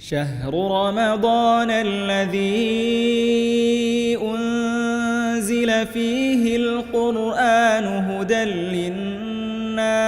شهر رمضان الذي أنزل فيه القرآن هدى للناس.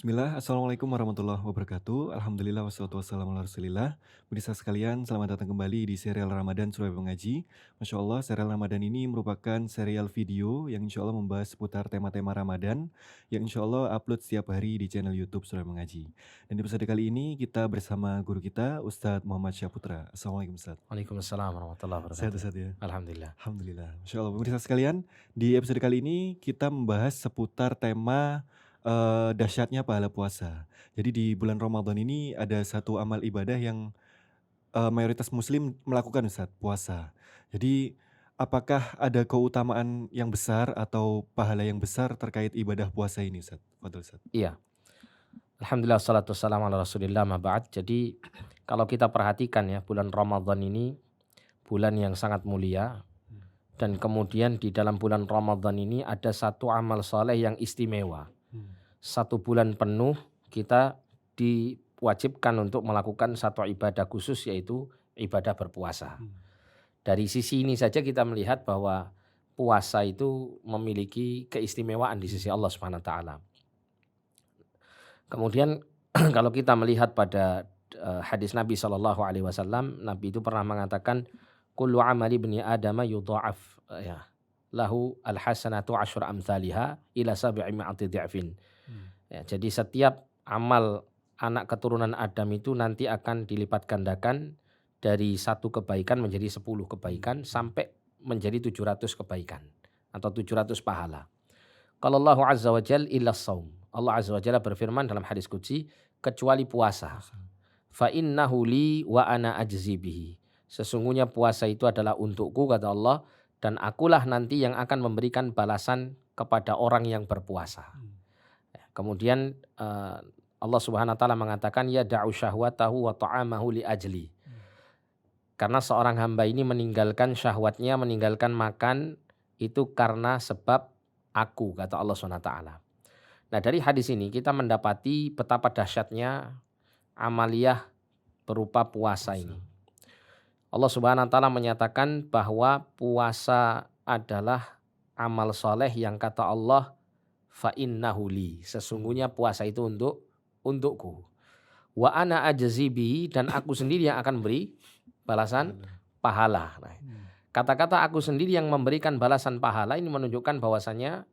Bismillah, Assalamualaikum warahmatullahi wabarakatuh. Alhamdulillah wassalatu wassalamu ala rasulillah. Pemirsa sekalian, selamat datang kembali di serial Ramadan Surabaya Mengaji. Masya Allah, serial Ramadan ini merupakan serial video yang insya Allah membahas seputar tema-tema Ramadan yang insya Allah upload setiap hari di channel YouTube Surabaya Mengaji. Dan di episode kali ini kita bersama guru kita, Ustadz Muhammad Syaputra. Assalamualaikum Ustadz. Waalaikumsalam warahmatullahi Sehat wabarakatuh. Ustadz ya? Alhamdulillah. Alhamdulillah. Masya Allah, pemirsa sekalian, di episode kali ini kita membahas seputar tema dahsyatnya pahala puasa. Jadi di bulan Ramadan ini ada satu amal ibadah yang mayoritas muslim melakukan, Ustaz, puasa. Jadi apakah ada keutamaan yang besar atau pahala yang besar terkait ibadah puasa ini, Ustaz? Fadhil, Ustaz. Iya. Alhamdulillah wassalatu wassalamu ala rasulillah ma ba'd. Jadi kalau kita perhatikan ya, bulan Ramadan ini bulan yang sangat mulia. Dan kemudian di dalam bulan Ramadan ini ada satu amal soleh yang istimewa. Satu bulan penuh kita diwajibkan untuk melakukan satu ibadah khusus, yaitu ibadah berpuasa. Dari sisi ini saja kita melihat bahwa puasa itu memiliki keistimewaan di sisi Allah Subhanahu wa taala. Kemudian kalau kita melihat pada hadis Nabi SAW, Nabi itu pernah mengatakan kullu amali ibni adama yudha'af ya lahu alhasanatu asyru amthaliha ila sab'i mi'ati dhi'fin. Ya, jadi setiap amal anak keturunan Adam itu nanti akan dilipat gandakan dari satu kebaikan menjadi 10 kebaikan sampai menjadi 700 kebaikan atau 700 pahala. Kalau Allah Azza wa Jalla illa shaum. Allah Azza wa Jalla berfirman dalam hadis qudsi, kecuali puasa. Fa innahu li wa ana ajzi bihi. Sesungguhnya puasa itu adalah untukku, kata Allah, dan akulah nanti yang akan memberikan balasan kepada orang yang berpuasa. Kemudian Allah Subhanahu wa taala mengatakan ya da'u syahwatahu wa ta'amahu li ajli. Karena seorang hamba ini meninggalkan syahwatnya, meninggalkan makan itu karena sebab aku, kata Allah Subhanahu wa taala. Nah, dari hadis ini kita mendapati betapa dahsyatnya amaliyah berupa puasa ini. Allah Subhanahu wa taala menyatakan bahwa puasa adalah amal soleh yang kata Allah fa innahu li, sesungguhnya puasa itu untukku. Wa ana ajzi bihi, dan aku sendiri yang akan beri balasan pahala. Nah, kata-kata aku sendiri yang memberikan balasan pahala ini menunjukkan bahwasannya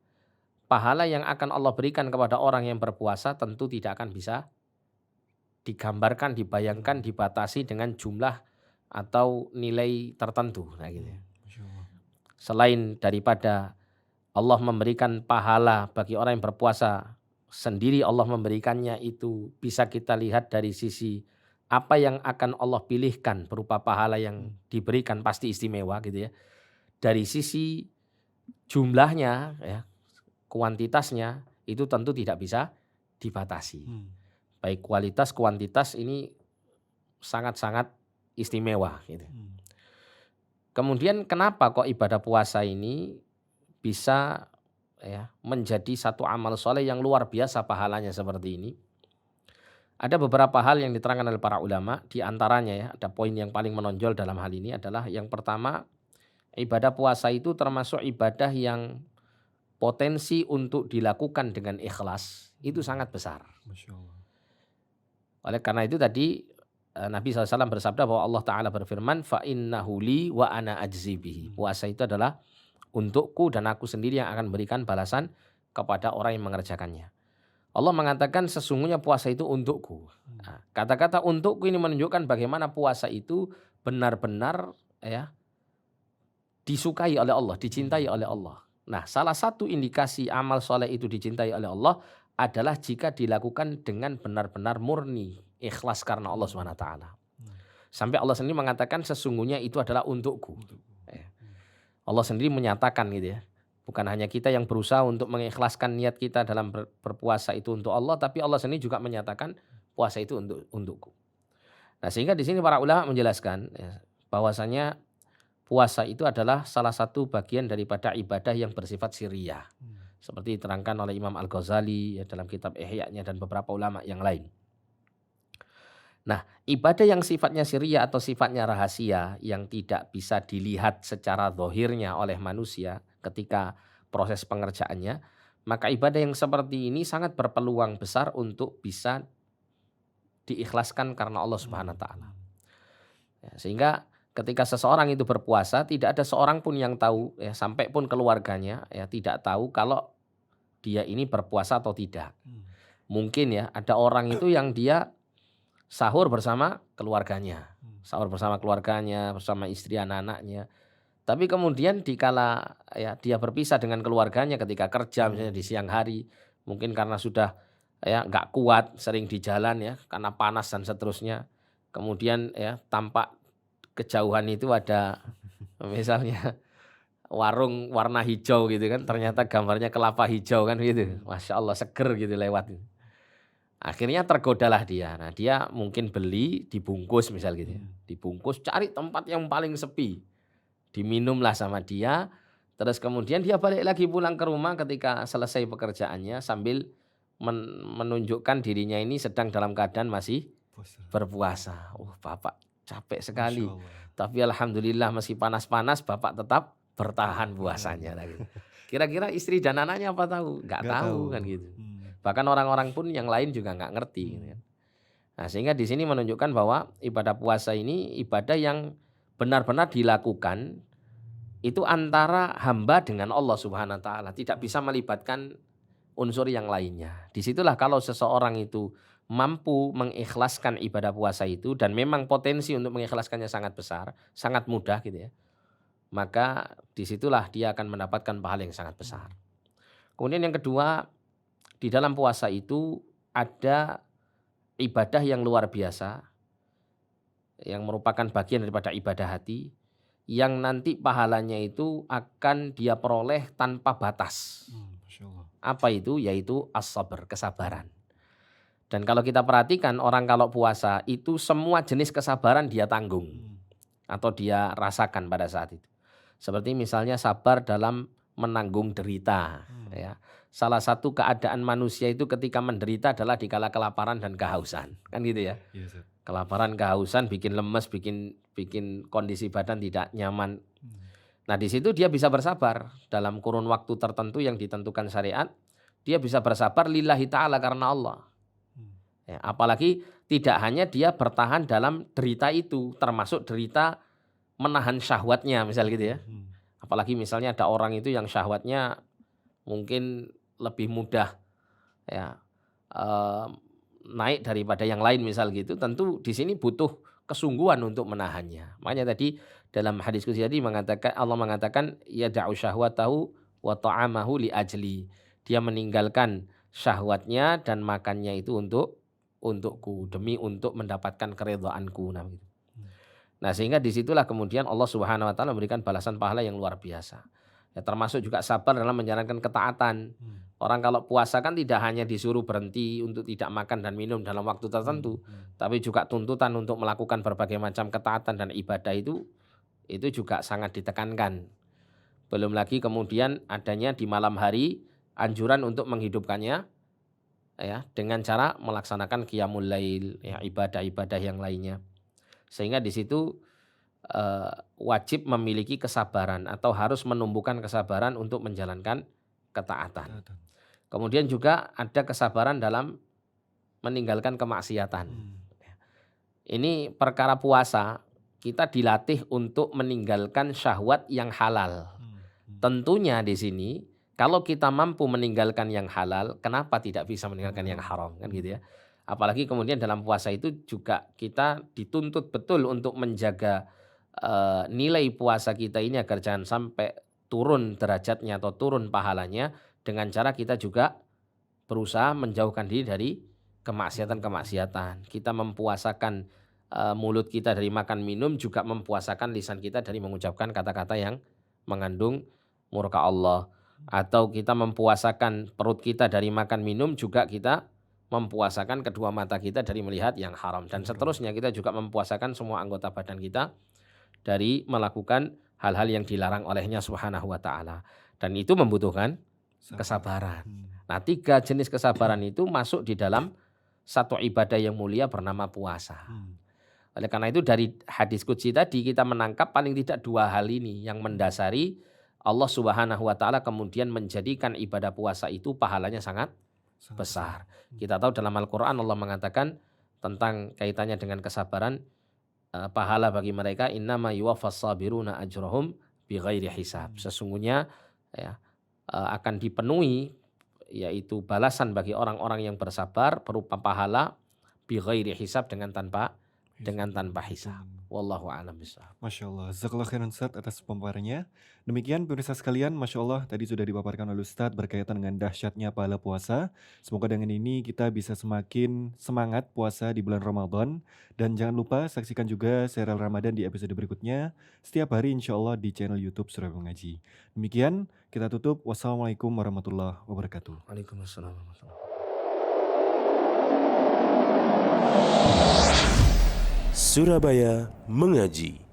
pahala yang akan Allah berikan kepada orang yang berpuasa tentu tidak akan bisa digambarkan, dibayangkan, dibatasi dengan jumlah atau nilai tertentu. Nah, gitu. Selain daripada Allah memberikan pahala bagi orang yang berpuasa sendiri, Allah memberikannya itu bisa kita lihat dari sisi apa yang akan Allah pilihkan berupa pahala yang diberikan pasti istimewa gitu ya. Dari sisi jumlahnya ya, kuantitasnya itu tentu tidak bisa dibatasi. Baik kualitas kuantitas ini sangat-sangat istimewa gitu. Kemudian kenapa kok ibadah puasa ini bisa ya menjadi satu amal soleh yang luar biasa pahalanya seperti ini? Ada beberapa hal yang diterangkan oleh para ulama, di antaranya ya ada poin yang paling menonjol dalam hal ini adalah yang pertama, ibadah puasa itu termasuk ibadah yang potensi untuk dilakukan dengan ikhlas itu sangat besar. Masya Allah. Oleh karena itu tadi Nabi SAW bersabda bahwa Allah Ta'ala berfirman fa innahu li wa ana ajzi bihi. Puasa itu adalah untukku dan aku sendiri yang akan berikan balasan kepada orang yang mengerjakannya. Allah mengatakan sesungguhnya puasa itu untukku. Nah, kata-kata untukku ini menunjukkan bagaimana puasa itu benar-benar ya disukai oleh Allah, dicintai oleh Allah. Nah, salah satu indikasi amal soleh itu dicintai oleh Allah adalah jika dilakukan dengan benar-benar murni, ikhlas karena Allah Subhanahu wa taala. Sampai Allah sendiri mengatakan sesungguhnya itu adalah untukku. Allah sendiri menyatakan gitu ya. Bukan hanya kita yang berusaha untuk mengikhlaskan niat kita dalam berpuasa itu untuk Allah, tapi Allah sendiri juga menyatakan puasa itu untukku. Nah, sehingga di sini para ulama menjelaskan ya, bahwasanya puasa itu adalah salah satu bagian daripada ibadah yang bersifat sirriyah. seperti diterangkan oleh Imam Al-Ghazali ya, dalam kitab Ihya-nya dan beberapa ulama yang lain. Nah, ibadah yang sifatnya sirriyah atau sifatnya rahasia yang tidak bisa dilihat secara zahirnya oleh manusia ketika proses pengerjaannya, maka ibadah yang seperti ini sangat berpeluang besar untuk bisa diikhlaskan karena Allah Subhanahu wa taala. Ya, sehingga ketika seseorang itu berpuasa tidak ada seorang pun yang tahu ya, sampai pun keluarganya ya tidak tahu kalau dia ini berpuasa atau tidak. Mungkin ya ada orang itu yang dia sahur bersama keluarganya, bersama istri anak-anaknya. Tapi kemudian dikala ya dia berpisah dengan keluarganya ketika kerja misalnya di siang hari, mungkin karena sudah ya nggak kuat, sering di jalan ya karena panas dan seterusnya. Kemudian ya tampak kejauhan itu ada misalnya warung warna hijau gitu kan, ternyata gambarnya kelapa hijau kan gitu. Masya Allah seger gitu lewat. Akhirnya tergodalah dia. Nah dia mungkin beli dibungkus misal gitu ya. Dibungkus cari tempat yang paling sepi. Diminumlah sama dia. Terus kemudian dia balik lagi pulang ke rumah ketika selesai pekerjaannya sambil menunjukkan dirinya ini sedang dalam keadaan masih berpuasa. Bapak capek sekali. Tapi alhamdulillah meski panas-panas bapak tetap bertahan puasanya. Kira-kira istri dan anaknya apa tahu? Nggak tahu kan gitu. Bahkan orang-orang pun yang lain juga nggak ngerti. Gitu kan. Nah sehingga di sini menunjukkan bahwa ibadah puasa ini ibadah yang benar-benar dilakukan itu antara hamba dengan Allah Subhanahu wa taala, tidak bisa melibatkan unsur yang lainnya. Disitulah kalau seseorang itu mampu mengikhlaskan ibadah puasa itu dan memang potensi untuk mengikhlaskannya sangat besar, sangat mudah gitu ya. Maka disitulah dia akan mendapatkan pahala yang sangat besar. Kemudian yang kedua, di dalam puasa itu ada ibadah yang luar biasa yang merupakan bagian daripada ibadah hati yang nanti pahalanya itu akan dia peroleh tanpa batas. Apa itu? Yaitu as-sabr, kesabaran. Dan kalau kita perhatikan orang kalau puasa itu semua jenis kesabaran dia tanggung atau dia rasakan pada saat itu. Seperti misalnya sabar dalam menanggung derita ya. Salah satu keadaan manusia itu ketika menderita adalah dikala kelaparan dan kehausan. Kan gitu ya. Kelaparan, kehausan bikin lemes, bikin kondisi badan tidak nyaman. Nah, di situ dia bisa bersabar dalam kurun waktu tertentu yang ditentukan syariat. Dia bisa bersabar lillahi ta'ala karena Allah. Ya, apalagi tidak hanya dia bertahan dalam derita itu, termasuk derita menahan syahwatnya misal gitu ya. Apalagi misalnya ada orang itu yang syahwatnya mungkin lebih mudah ya naik daripada yang lain misal gitu, tentu di sini butuh kesungguhan untuk menahannya. Makanya tadi dalam hadis qudsi tadi mengatakan Allah mengatakan yada'u syahwatahu wa ta'amahu li ajli. Dia meninggalkan syahwatnya dan makannya itu untukku, demi untuk mendapatkan keridhaanku. Nah, sehingga disitulah kemudian Allah Subhanahu wa taala memberikan balasan pahala yang luar biasa. Ya, termasuk juga sabar dalam menjalankan ketaatan. Orang kalau puasa kan tidak hanya disuruh berhenti untuk tidak makan dan minum dalam waktu tertentu, tapi juga tuntutan untuk melakukan berbagai macam ketaatan dan ibadah itu juga sangat ditekankan. Belum lagi kemudian adanya di malam hari anjuran untuk menghidupkannya ya dengan cara melaksanakan qiyamul lail, ya ibadah-ibadah yang lainnya. Sehingga di situ wajib memiliki kesabaran atau harus menumbuhkan kesabaran untuk menjalankan ketaatan. Kemudian juga ada kesabaran dalam meninggalkan kemaksiatan. Ini perkara puasa kita dilatih untuk meninggalkan syahwat yang halal. Tentunya di sini kalau kita mampu meninggalkan yang halal, kenapa tidak bisa meninggalkan yang haram kan gitu ya? Apalagi kemudian dalam puasa itu juga kita dituntut betul untuk menjaga nilai puasa kita ini agar jangan sampai turun derajatnya atau turun pahalanya dengan cara kita juga berusaha menjauhkan diri dari kemaksiatan-kemaksiatan. Kita mempuasakan mulut kita dari makan minum, juga mempuasakan lisan kita dari mengucapkan kata-kata yang mengandung murka Allah. Atau kita mempuasakan perut kita dari makan minum, juga kita mempuasakan kedua mata kita dari melihat yang haram. Dan seterusnya kita juga mempuasakan semua anggota badan kita dari melakukan hal-hal yang dilarang olehnya Subhanahu wa ta'ala. Dan itu membutuhkan kesabaran. Hmm. Nah, 3 jenis kesabaran itu masuk di dalam satu ibadah yang mulia bernama puasa. Hmm. Oleh karena itu dari hadis qudsi tadi kita menangkap paling tidak 2 hal ini yang mendasari Allah Subhanahu wa taala kemudian menjadikan ibadah puasa itu pahalanya sangat Sangat besar. besar. Kita tahu dalam Al-Qur'an Allah mengatakan tentang kaitannya dengan kesabaran, pahala bagi mereka innama yuwaffas sabiruna ajrahum bighairi hisab. Sesungguhnya ya, akan dipenuhi yaitu balasan bagi orang-orang yang bersabar berupa pahala bighairi hisab dengan tanpa hisab. Wallahu a'lam bishawab. Masya Allah, Jazakallah khairan Ustadz atas pemaparannya. Demikian pemirsa sekalian, Masya Allah tadi sudah dipaparkan oleh Ustadz berkaitan dengan dahsyatnya pahala puasa. Semoga dengan ini kita bisa semakin semangat puasa di bulan Ramadan. Dan jangan lupa saksikan juga serial Ramadan di episode berikutnya setiap hari insya Allah di channel YouTube Surabaya Mengaji. Demikian kita tutup. Wassalamualaikum warahmatullahi wabarakatuh. Waalaikumsalam warahmatullahi wabarakatuh. Surabaya Mengaji.